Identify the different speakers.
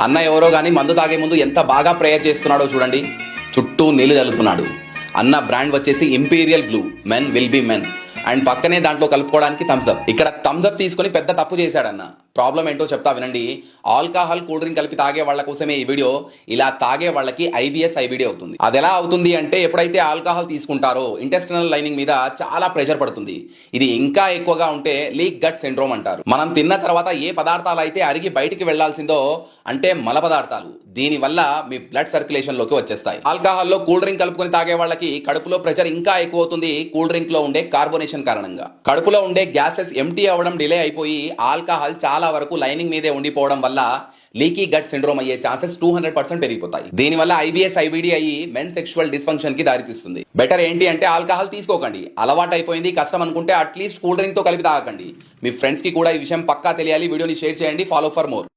Speaker 1: అన్న ఎవరో గానీ మందు తాగే ముందు ఎంత బాగా ప్రేయర్ చేస్తున్నాడో చూడండి. చుట్టూ నీళ్లు చల్లుతున్నాడు. అన్న బ్రాండ్ వచ్చేసి imperial blue, men will be men. And పక్కనే దాంట్లో కలుపుకోవడానికి థమ్స్అప్. ఇక్కడ థమ్స్అప్ తీసుకొని పెద్ద తప్పు చేశాడన్న. ప్రాబ్లం ఏంటో చెప్తా వినండి. ఆల్కహాల్ కూల్ డ్రింక్ కలిపి తాగే వాళ్ళ కోసమే ఈ వీడియో. ఇలా తాగే వాళ్ళకి ఐబిఎస్ ఐబిడి అవుతుంది. అది ఎలా అవుతుంది అంటే, ఎప్పుడైతే ఆల్కహాల్ తీసుకుంటారో ఇంటెస్టినల్ లైనింగ్ మీద చాలా ప్రెషర్ పడుతుంది. ఇది ఇంకా ఎక్కువగా ఉంటే లీక్ గట్ సిండ్రోమ్ అంటారు. మనం తిన్న తర్వాత ఏ పదార్థాలు అయితే అరిగి బయటికి వెళ్లాల్సిందో, అంటే మల పదార్థాలు, దీనివల్ల మీ బ్లడ్ సర్క్యులేషన్ లోకి వచ్చేస్తాయి. ఆల్కహాల్లో కూల్ డ్రింక్ కలుపుకొని తాగే వాళ్ళకి కడుపులో ప్రెషర్ ఇంకా ఎక్కువ అవుతుంది. కూల్ డ్రింక్ లో ఉండే కార్బోనేషన్ కారణంగా కడుపులో ఉండే గ్యాసెస్ ఎంటీ అవ్వడం డిలే అయిపోయి ఆల్కహాల్ చాలా వరకు లైనింగ్ మీదే ఉండిపోవడం వల్ల లీకీ గట్ సిండ్రోమ్ అయ్యే ఛాన్సెస్ 200% పెరిగిపోతాయి. దీనివల్ల ఐబిఎస్ ఐబిడి అయ్యి మెన్ సెక్షువల్ డిస్ఫంక్షన్ కి దారితీస్తుంది. బెటర్ ఏంటి అంటే ఆల్కహాల్ తీసుకోకండి. అలవాటు అయిపోయింది, కష్టం అనుకుంటే అట్లీస్ట్ కూల్ డ్రింక్ తో కలిపి తాగకండి. మీ ఫ్రెండ్స్ కి కూడా ఈ విషయం పక్కా తెలియాలి. వీడియోని షేర్ చేయండి. Follow for more.